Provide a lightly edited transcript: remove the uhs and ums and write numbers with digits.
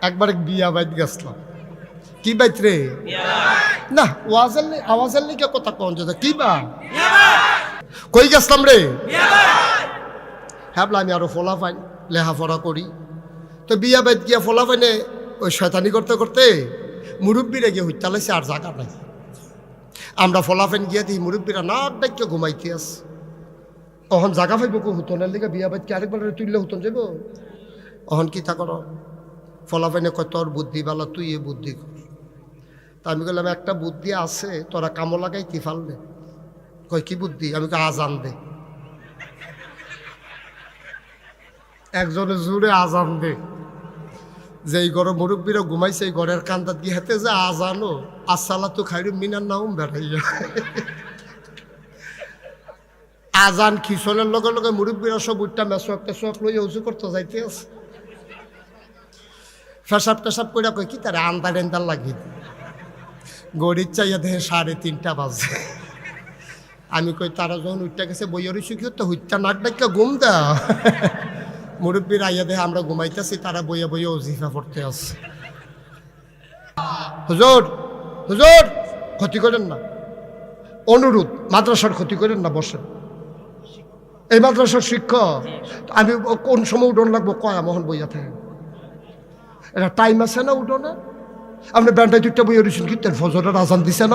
একবার বিয়া বাইত গেছিলাম। কি বাইত রে? না আওয়াজের লিখে কথা কন যে কি বা কই গেছিলাম রে? হ্যাঁ আমি আরো ফোলা পাই লেখাপড়া করি। তো বিয়া বাইত গিয়া ফোলা পাইনে ওই শয়তানি করতে করতে মুরব্বীরা গিয়ে হইতালাইছে, আর জায়গা নাই। আমরা ফলাফেন গিয়া দিই মুরব্বীরা নাক ডাইকে ঘুমাইতে আস। অহন জাগা পাইব কো হুতনের লিগে বিয়া বাইত কি আরেকবার তুললে হুতন যাব? অহন কি তা কর? ফলাফেনে কয় তোর বুদ্ধি বালা, তুই এ বুদ্ধি কর। তা আমি বললাম একটা বুদ্ধি আছে, তোরা কামো লাগাইতে ফাললে। কয় কি বুদ্ধি? আমি কই আজান দে। একজনে জুড়ে আজান দে। যেই ঘরে মুরব্বীরা ঘুমাইছে এই ঘরের কান্দাত গিয়ে হাতে যে আজানো আসসালাতু খায়রুম মিনান নাওম বেড়াইয়া আজান খিসনের লগে লগে মুরব্বীরা সব উঠটা মেসোয়াক টেসোয়াক লইয়া উঁচু করতে যাইতে আছে। পেশাব টেসাব করে কই কি তারা আন্দার এন্দার লাগি গড়ির চাইয়া দেহে 3:30 বাজে। আমি কই তারা যখন উঠটা গেছে বইয়েরই সুখী তো হুইটটা নাক ডাক্কা ঘুম দাও। মুরব্বীর আইয়া দেহে আমরা ঘুমাইতেছি, তারা বইয়া বইয়া ওজিফা পড়তে আছে। হুজুর হুজুর ক্ষতি করেন না, অনুরোধ মাদ্রাসার ক্ষতি করেন না, বসেন। এই মাদ্রাসার শিক্ষক আমি কোন সময় উঠোন লাগবো কয়া মোহন বইয়া থাকেন। এটা টাইম আছে না উঠোনে? আপনি ব্যান্ডায় দুইটা বইয়া রয়েছেন কি ফজরের আজান দিছে না?